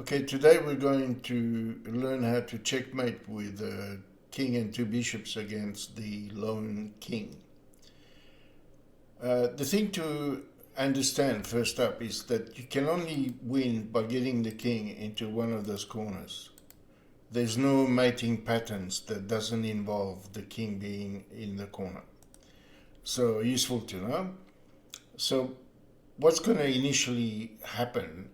Okay, today we're going to learn how to checkmate with king and two bishops against the lone king. The thing to understand first up is that you can only win by getting the king into one of those corners. There's no mating patterns that doesn't involve the king being in the corner. So useful to know. So what's going to initially happen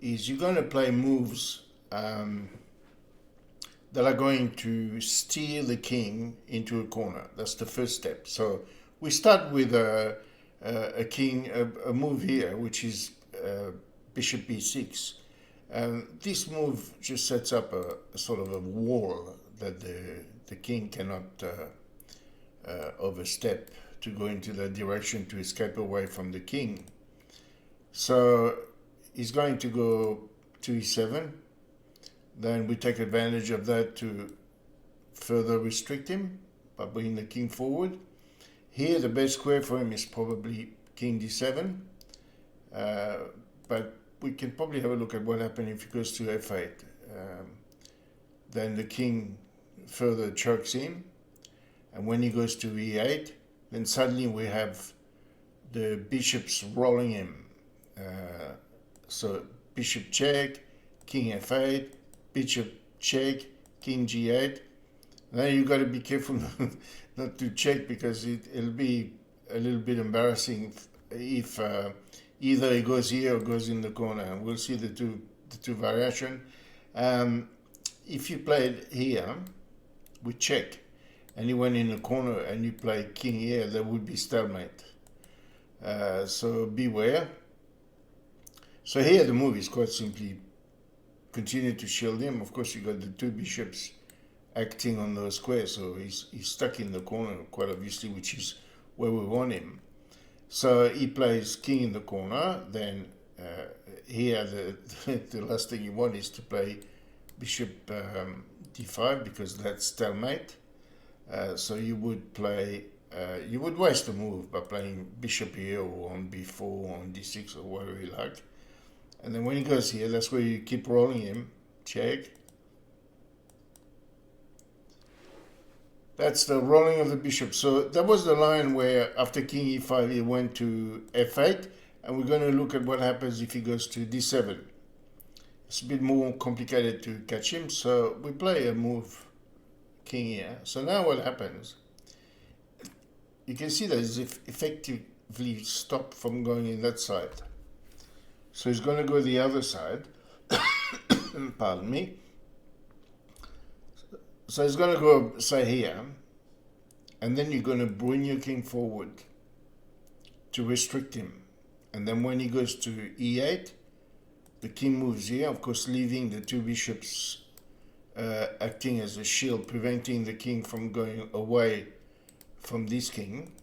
is you're going to play moves that are going to steer the king into a corner. That's the first step. So we start with a move here, which is bishop b6. This move just sets up a sort of a wall that the king cannot overstep to go into that direction to escape away from the king. So he's going to go to e7. Then we take advantage of that to further restrict him by bringing the king forward. Here the best square for him is probably king d7. But we can probably have a look at what happened if he goes to f8. Then the king further chokes him. And when he goes to e8, then suddenly we have the bishops rolling him. So bishop check, king f8, bishop check, king g8. Now you've got to be careful not to check, because it'll be a little bit embarrassing if either he goes here or goes in the corner. And we'll see the two variation. If you played here with check and you went in the corner and you play king here, there would be stalemate. So beware. So here the move is quite simply continue to shield him. Of course, you got the two bishops acting on those squares, so he's stuck in the corner quite obviously, which is where we want him. So he plays king in the corner. Then here the last thing you want is to play bishop d5, because that's stalemate. So you would play, you would waste a move by playing bishop here or on b4 or on d6 or whatever you like. And then when he goes here, that's where you keep rolling him. Check. That's the rolling of the bishop. So that was the line where after king e5 he went to f8, and we're going to look at what happens if he goes to d7. It's a bit more complicated to catch him, so we play a move king here. So now what happens? You can see that he's effectively stopped from going in that side. So he's going to go the other side. Pardon me. So he's going to go, say, here. And then you're going to bring your king forward to restrict him. And then when he goes to e8, the king moves here, of course, leaving the two bishops acting as a shield, preventing the king from going away from this king.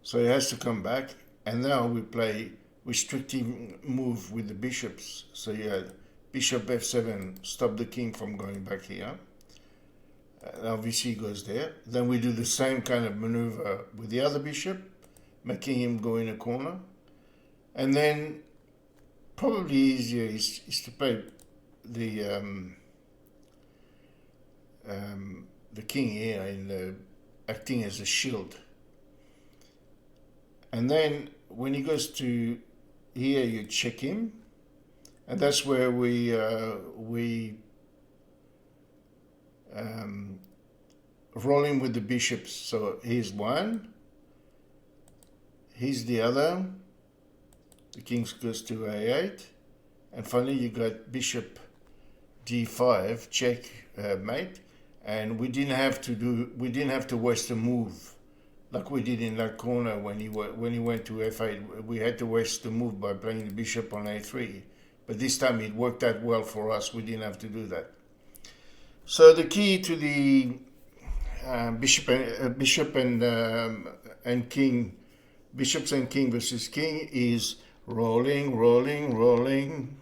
So he has to come back. And now we play restricting move with the bishops. So yeah, bishop f7, stop the king from going back here. Obviously he goes there. Then we do the same kind of maneuver with the other bishop, making him go in a corner. And then probably easier is to play the king here in acting as a shield. And then when he goes to here, you check him, and that's where we roll him with the bishops. So here's one, here's the other. The king goes to a8, and finally you got bishop d5 checkmate, and we didn't have to waste a move like we did in that corner when he went to f8. We had to waste the move by playing the bishop on a3, but this time it worked out well for us. We didn't have to do that. So the key to the bishop and king, bishops and king versus king, is rolling, rolling, rolling,